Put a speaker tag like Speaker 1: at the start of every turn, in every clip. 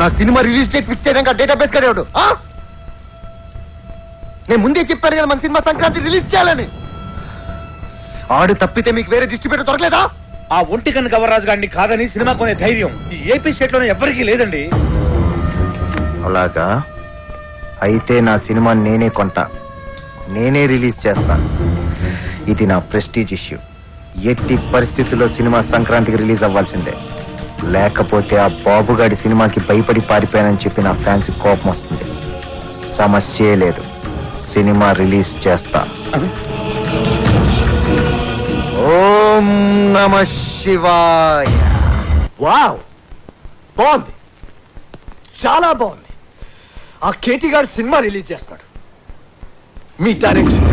Speaker 1: నా cinema release date fix చేయడానికి database కడేవాడు. నేను ముందే చెప్పాను కదా మన సినిమా సంక్రాంతి రిలీజ్ చేయాలని. ఆడు తప్పితే మీకు వేరే డిస్ట్రిబ్యూటర్ దొరకలేదా?
Speaker 2: ఆ ఒంటి కన్ను గవర్రాజు గారిని కాదని సినిమా కొనే ధైర్యం ఈ ఏపీ స్టేట్ లోనే ఎవరికీ లేదండి.
Speaker 1: అలాగా అయితే నా సినిమా నేనే కొంటా, నేనే రిలీజ్ చేస్తా. ఇది నా ప్రెస్టీజ్ ఇష్యూ. ఎట్టి పరిస్థితుల్లో సినిమా సంక్రాంతికి రిలీజ్ అవ్వాల్సిందే. లేకపోతే ఆ బాబుగాడి సినిమాకి భయపడి పారిపోయానని చెప్పి నా ఫ్యాన్స్ కోపం వస్తుంది. సమస్యే లేదు, సినిమా రిలీజ్ చేస్తా. ఓం నమః శివాయ.
Speaker 3: వావ్, బాగుంది, చాలా బాగుంది. ఆ కేటీ గారు సినిమా రిలీజ్ చేస్తాడు. మీ డైరెక్షన్,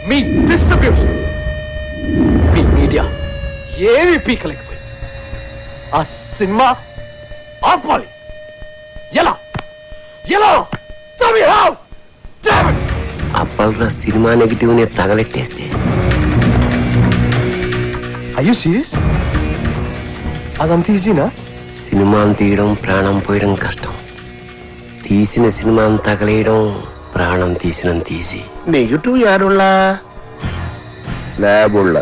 Speaker 3: మీ డిస్ట్రిబ్యూషన్, మీ మీడియా ఏమి పీకలేకపోయింది. ఆ సినిమా ఆపాలి. ఎలా ఎలా
Speaker 4: అప్పల్రా సినిమా నెగిటివ్ ని తగలెట్టేస్తే.
Speaker 3: అయ్యో సీరియస్? అదంత ఈజీనా?
Speaker 4: సినిమాను తీయడం ప్రాణం పోయడం కష్టం. తీసిన సినిమాను తగలేయడం ప్రాణం తీసినంత ఈజీ.
Speaker 5: నెగిటివ్ యారుళ్ళా?
Speaker 4: ల్యాబుళ్ళ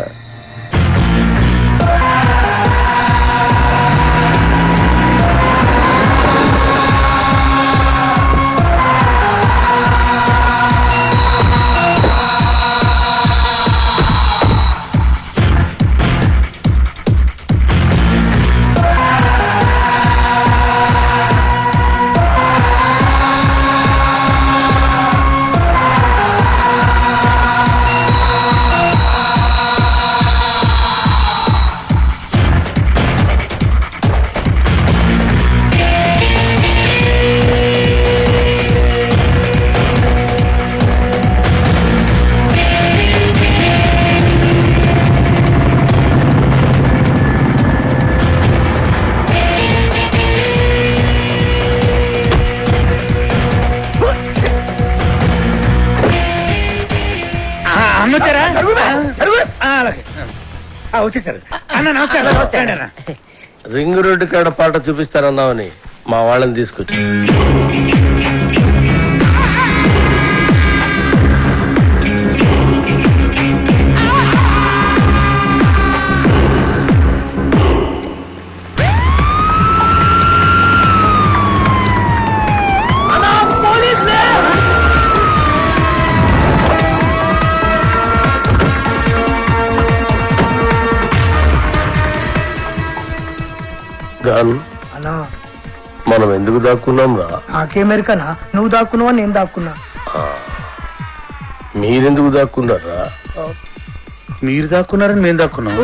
Speaker 2: వచ్చేసారు అన్న. నమస్కారం.
Speaker 5: రింగ్ రోడ్డు కాడ పాట చూపిస్తానన్నావని మా వాళ్ళని తీసుకొచ్చి
Speaker 6: అన్నా
Speaker 5: మనం ఎందుకు దాక్కున్నాం రా?
Speaker 6: నాకేమెరికనా? నువ్వు దాక్కున్నావా నేను దాక్కున్నా?
Speaker 5: మీరెందుకు దాక్కున్నారా?
Speaker 2: మీరు దాక్కున్నారని మేము దాక్కున్నాం.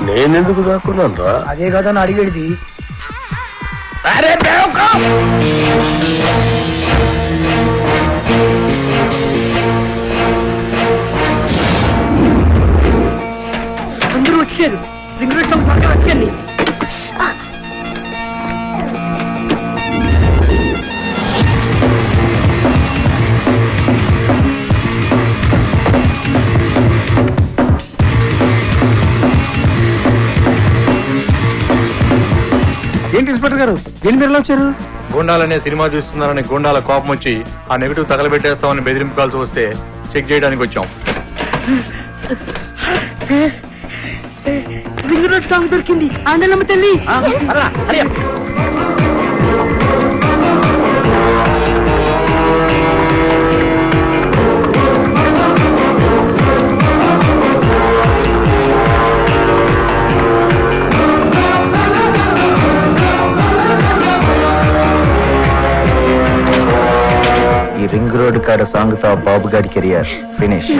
Speaker 5: నేనెందుకు దాక్కున్నాను రా?
Speaker 6: అదే కదా నా అడిగేది. అందరూ వచ్చారు. రింగ్ రోడ్ సాంగ్ త్వరగా వచ్చేయండి.
Speaker 2: ఏంటి ఇన్స్పెక్టర్ గారు, దేని మీరు వచ్చారు? గుండాలనే సినిమా చూస్తున్నారని గుండాల కోపం వచ్చి ఆ నెగిటివ్ తగలబెట్టేస్తామని బెదిరింపు కాల్సి వస్తే చెక్ చేయడానికి వచ్చాం.
Speaker 6: రింగ్ రోడ్ సాంగ్ దొరికింది. ఆండలమ్మ తల్లి.
Speaker 1: ఈ రింగ్ రోడ్ కాడ సాంగ్ తో బాబుగాడి కెరియర్ ఫినిష్.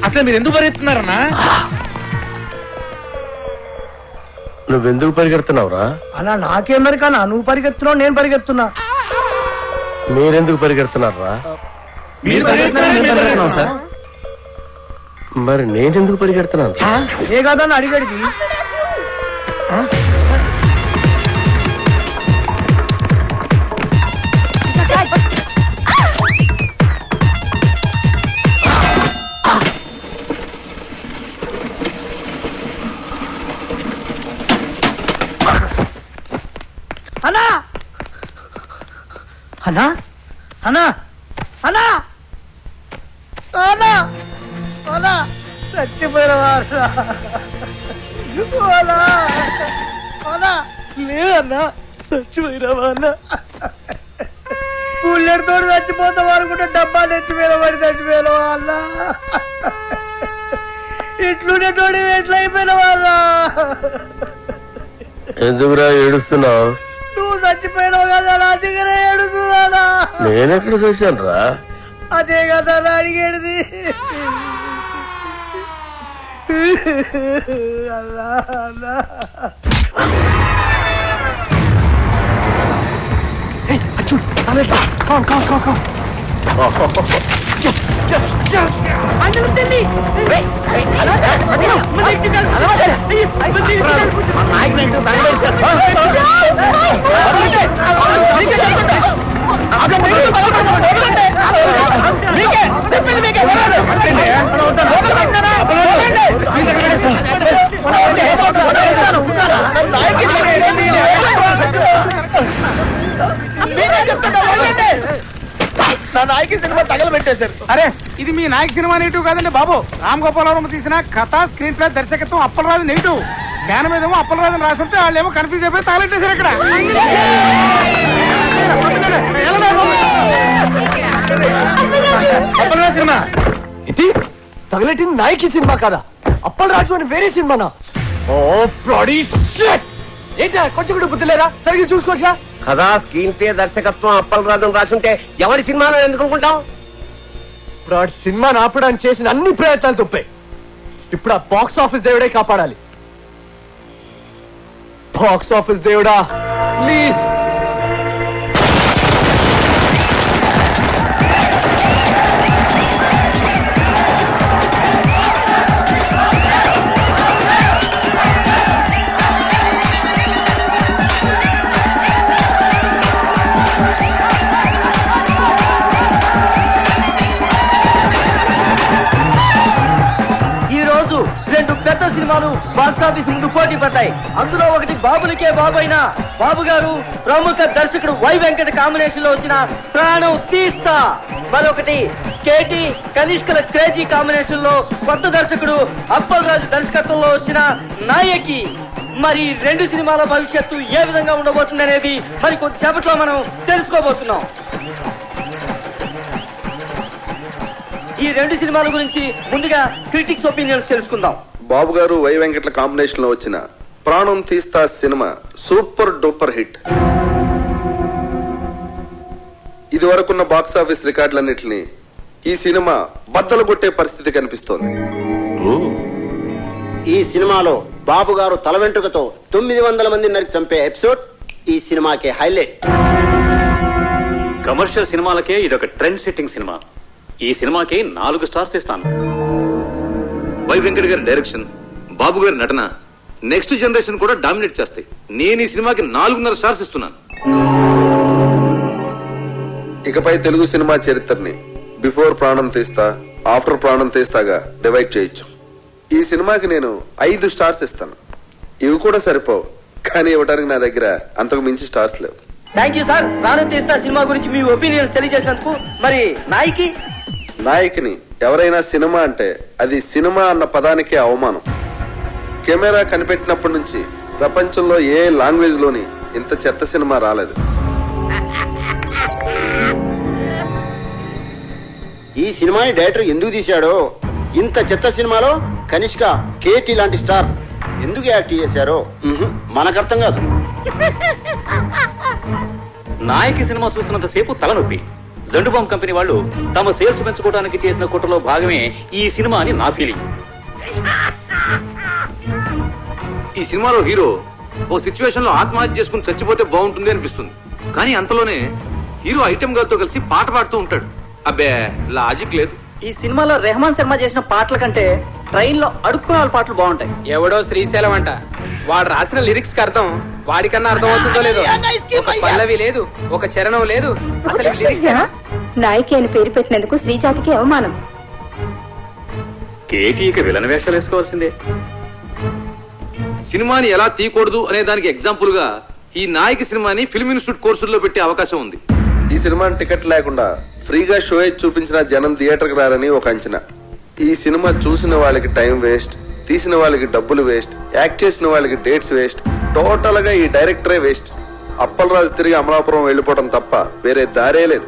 Speaker 2: అసలు మీరు ఎందుకు పరిగెత్తున్నారన్నా?
Speaker 5: నువ్వెందుకు పరిగెడుతున్నావురా?
Speaker 6: అలా నాకేం మరి కన్నా నువ్వు పరిగెత్తున్నావు నేను పరిగెత్తున్నా.
Speaker 5: మీరెందుకు పరిగెడుతున్నారా?
Speaker 2: మీరు పరిగెత్తున్నాం సార్.
Speaker 5: మరి నేనెందుకు పరిగెడుతున్నాను?
Speaker 6: ఏ కాదని అడిగడికి అన్నా అన్నా అన్నా అన్నా అన్నా అన్నా చచ్చిపోయిన వారా లేదన్నా చచ్చిపోయిన వాళ్ళ బుల్లెట్ తోడు చచ్చిపోతాం అనుకుంటే డబ్బాలు ఎత్తిపోయిన వాడి చచ్చిపోయిన వాళ్ళ ఇట్లుండేటోడి ఎట్లా అయిపోయిన వాళ్ళ.
Speaker 5: ఎందుకురా ఏడుస్తున్నావు?
Speaker 6: నువ్వు చచ్చిపోయినావు కదా నా దగ్గర ఏడుస్తున్నానా?
Speaker 5: నేనెక్కడ చూశాను రా?
Speaker 6: అదే కదా నా అడిగేది. అల్లా అల్లా
Speaker 3: నా నాయకి సినిమా తగలబెట్టేశారు.
Speaker 2: అరే ఇది మీ నాయక్ సినిమా నెగిటివ్ కాదండి బాబు. రామ్ గోపాలవరం తీసిన కథ, స్క్రీన్ ప్లే, దర్శకత్వం అప్పలరాజు నెగిటివ్. జ్ఞాన మీదేమో అప్పలరాజు రాసుంటే వాళ్ళు ఏమో కన్ఫ్యూజ్ అయిపోయి తగలెట్టేశారు ఇక్కడ. అప్పలరాజు సినిమా
Speaker 3: ఏంటి తగలెట్టింది నాయకి సినిమా కదా? అప్పల్ రాజు అని వేరే సినిమానా? ఓ బ్లడీ షిట్! ఏంటా కొంచెం కూడా బుద్ధి లేరా? సరిగ్గా చూసుకోవచ్చుగా.
Speaker 4: కదా స్క్రీన్ ప్లే, దర్శకత్వం అప్పలరాజు రాసుంటే ఎవరి సినిమాలో ఎందుకు అనుకుంటాం?
Speaker 3: ఇప్పుడు ఆ సినిమాని ఆపడానికి చేసిన అన్ని ప్రయత్నాలు తప్పాయి. ఇప్పుడు ఆ బాక్స్ ఆఫీస్ దేవుడే కాపాడాలి. బాక్స్ ఆఫీస్ దేవుడా ప్లీజ్.
Speaker 6: రెండు పెద్ద సినిమాలు బాక్స్ ఆఫీస్ ముందు పోటీ పడ్డాయి. అందులో ఒకటి బాబులకే బాబు అయిన బాబు గారు ప్రముఖ దర్శకుడు వై వెంకట కాంబినేషన్ లో వచ్చిన ప్రాణం తీస్తా, మరొకటి కేటీ కనిష్కల క్రేజీ కాంబినేషన్ లో కొత్త దర్శకుడు అప్పల్ రాజు దర్శకత్వంలో వచ్చిన నాయకి. మరి రెండు సినిమాల భవిష్యత్తు ఏ విధంగా ఉండబోతుంది అనేది మరి కొద్దిసేపట్లో మనం తెలుసుకోబోతున్నాం. ఈ రెండు సినిమాల గురించి ముందుగా క్రిటిక్స్ ఒపీనియన్స్ తెలుసుకుందాం.
Speaker 7: బాబు గారు వై వెంకట్ల కాంబినేషన్ లో వచ్చిన ప్రాణం తీస్తా సినిమా సూపర్ డూపర్ హిట్. ఇది వరకున్న బాక్స్ ఆఫీస్ రికార్డులన్నింటినీ ఈ సినిమా బద్దలు కొట్టే పరిస్థితి కనిపిస్తోంది.
Speaker 8: ఈ సినిమాలో బాబు గారు తల వెంట్రుకతో 900 మంది నరికి చంపే ఎపిసోడ్ ఈ సినిమాకి హైలైట్.
Speaker 9: కమర్షియల్ సినిమాలకే ఇదొక ట్రెండ్ సెట్టింగ్ సినిమా. ఈ సినిమాకి 4 స్టార్స్ ఇస్తాను.
Speaker 7: వై వెంకట్ గారి డైరెక్షన్, బాబు గారి నటన నెక్స్ట్ జనరేషన్ కూడా డామినేట్ చేస్తాయి. నేను ఈ సినిమాకి 4.5 స్టార్స్ ఇస్తున్నాను. ఇకపై తెలుగు సినిమా చరిత్రని బిఫోర్ ప్రాణం తీస్తా, ఆఫ్టర్ ప్రాణం తీస్తాగా డివైడ్ చేయొచ్చు. ఈ సినిమాకి నేను 5 స్టార్స్ ఇస్తాను. ఇవి కూడా సరిపోవు, కానీ ఇవ్వడానికి నా దగ్గర అంతకు మించి స్టార్స్ లేవు.
Speaker 6: Thank you sir. ప్రాణం తీస్తా సినిమా గురించి మీ ఒపీనియన్స్ తెలియజేసినందుకు. మరి
Speaker 7: నాయకిని ఎవరైనా సినిమా అంటే అది సినిమా అన్న పదానికే అవమానం. కెమెరా కనిపెట్టినప్పటి నుంచి ప్రపంచంలో ఏ లాంగ్వేజ్ లోని ఇంత చెత్త సినిమా రాలేదు.
Speaker 8: ఈ సినిమాని డైరెక్టర్ ఎందుకు తీశాడో, ఇంత చెత్త సినిమాలో కనిష్క, కేటీ లాంటి స్టార్స్ ఎందుకు యాక్ట్ చేశారో మనకు అర్థం కాదు.
Speaker 9: నాయకి సినిమా చూస్తున్నంత సేపు తలనొప్పి. జండు బాంబ్ కంపెనీ వాళ్ళు తమ సేల్స్ పెంచుకోవడానికి చేసిన కుట్రలో భాగమే ఈ సినిమా అని నా ఫీలింగ్.
Speaker 10: ఈ సినిమాలో హీరో ఓ సిచ్యువేషన్ లో ఆత్మహత్య చేసుకుని చచ్చిపోతే బాగుంటుంది అనిపిస్తుంది. కానీ అంతలోనే హీరో ఐటెం గర్ల్ తో కలిసి పాట పాడుతూ ఉంటాడు. అబ్బే లాజిక్ లేదు.
Speaker 6: ఈ సినిమాలో రెహమాన్ శర్మ చేసిన పాటల కంటే ట్రైన్ లో అడుక్కునే వాళ్ళ పాటలు బాగుంటాయి.
Speaker 3: ఎవడో శ్రీశైలం అంట, వాడు రాసిన లిరిక్స్ కి అర్థం వాడికన్నా అర్థం అవుతుందో లేదో. ఒక పల్లవి లేదు, ఒక చరణం లేదు. అసలు lyrics ఏనా?
Speaker 11: నాయకి అని పేరు పెట్టినందుకు శ్రీజాతికి అవమానం.
Speaker 9: కేటీ ఇక విలన్ వేషాలు వేసుకోవాల్సిందే.
Speaker 10: సినిమాని ఎలా తీయకూడదు అనే దానికి ఎగ్జాంపుల్ గా ఈ నాయకి సినిమాని ఫిల్మ్ ఇన్స్టిట్యూట్ కోర్సుల్లో పెట్టే అవకాశం ఉంది.
Speaker 7: ఈ సినిమాని టికెట్ లేకుండా ఫ్రీగా షో చూపించిన జనం థియేటర్కి రారని ఒక అంచనా. ఈ సినిమా చూసిన వాళ్ళకి టైం వేస్ట్, తీసిన వాళ్ళకి డబ్బులు వేస్ట్, యాక్ట్ చేసిన వాళ్ళకి డేట్స్ వేస్ట్, టోటల్ గా ఈ డైరెక్టరే వేస్ట్. అప్పలరాజు తిరిగి అమలాపురం వెళ్ళిపోవడం తప్ప వేరే దారే లేదు.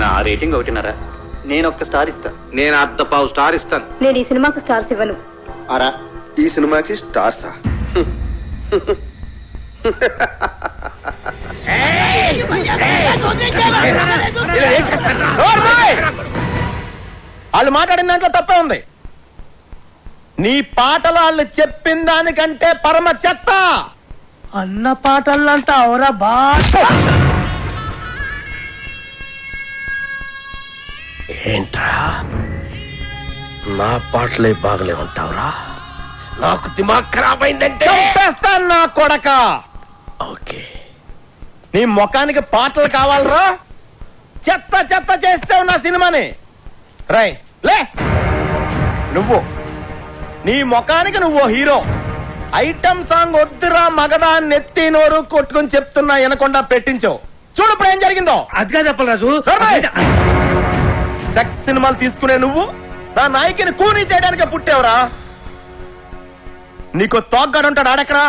Speaker 9: నా రేటింగ్ 1.5.
Speaker 6: నేను ఒక్క స్టార్ ఇస్తాను.
Speaker 10: నేను 1/2 స్టార్ ఇస్తాను.
Speaker 11: నేను ఈ సినిమాకు స్టార్స్ ఇవ్వను.
Speaker 8: అరా
Speaker 7: ఈ సినిమాకి స్టార్సా?
Speaker 2: వాళ్ళు మాట్లాడిన దాంట్లో తప్పే ఉంది. నీ పాటలు వాళ్ళు చెప్పిన దానికంటే పరమ చెత్త. అన్న పాటలంతా అవరా బాట.
Speaker 5: ఏంట్రా నా పాటలే బాగలే ఉంటావురా? నాకు దిమాగ్ ఖరాబ్ అయిందంటే
Speaker 2: చంపేస్తాను నా కొడక.
Speaker 5: ఓకే,
Speaker 2: నీ ముఖానికి పాటలు కావాలరా? చెత్త చెత్త చేస్తావు నా సినిమాని. రై లే, నువ్వు నీ ముఖానికి నువ్వు హీరో. ఐటమ్ సాంగ్ వద్దురా మగడా నెత్తి నోరు కొట్టుకుని చెప్తున్నా వినకుండా పెట్టించావు. చూడు ఇప్పుడు ఏం జరిగిందో.
Speaker 3: అదిగా చెప్పరాజు.
Speaker 2: సెక్స్ సినిమాలు తీసుకునే నువ్వు నా నాయకిని కూనీ చేయడానికే పుట్టావురా. నీకు తోగ్గాడుంటాడు ఆడెక్కడా?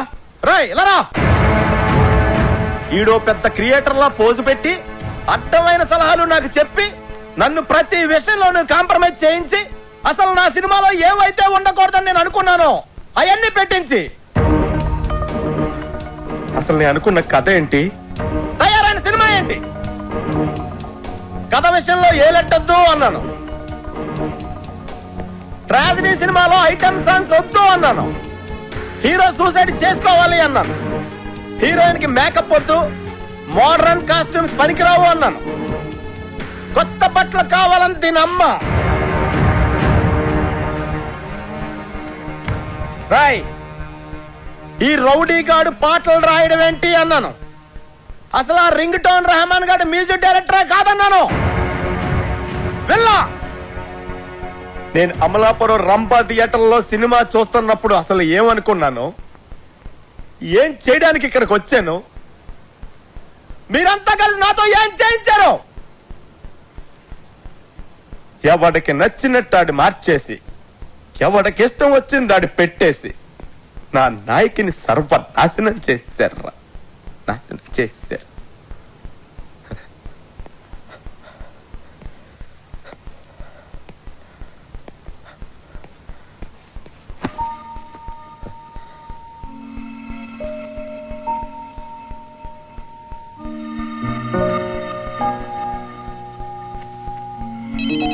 Speaker 2: రాయ్ ఇలా రా. ఈడో పెద్ద క్రియేటర్ లా పోజు పెట్టి అడ్డమైన సలహాలు నాకు చెప్పి నన్ను ప్రతి విషయంలోనూ కాంప్రమైజ్ చేయించి అసలు నా సినిమాలో ఏవైతే ఉండకూడదని నేను అనుకున్నానో అవన్నీ పెట్టించి అసలు నేను అనుకున్న కథ ఏంటి, తయారైన సినిమా ఏంటి? కథ విషయంలో ఏ లెట్టొద్దు అన్నాను. ట్రాజడీ సినిమాలో ఐటమ్ సాంగ్స్ వద్దు అన్నాను. హీరో సూసైడ్ చేసుకోవాలి అన్నాను. హీరోయిన్ కి మేకప్ వద్దు, మోడర్న్ కాస్ట్యూమ్స్ పనికిరావు అన్నాను. కొత్త బట్టలు కావాలని దీని అమ్మ. రాయ్ ఈ రౌడీ గాడు పాటలు రాయడం ఏంటి అన్నాను. అసలు ఆ రింగ్ టోన్ రెహమాన్ గాడు మ్యూజిక్ డైరెక్టరే కాదన్నాను. వెళ్ళా నేను అమలాపురం రంభా థియేటర్లో సినిమా చూస్తున్నప్పుడు అసలు ఏమనుకున్నాను, ఏం చేయడానికి ఇక్కడికి వచ్చాను, మీరంతా కలిసి నాతో ఏం చేయించారు? ఎవడికి నచ్చినట్టు ఆడి మార్చేసి ఎవడికి ఇష్టం వచ్చింది ఆడి పెట్టేసి నా నాయకిని సర్వనాశనం చేశారు. నాశనం చేశారు.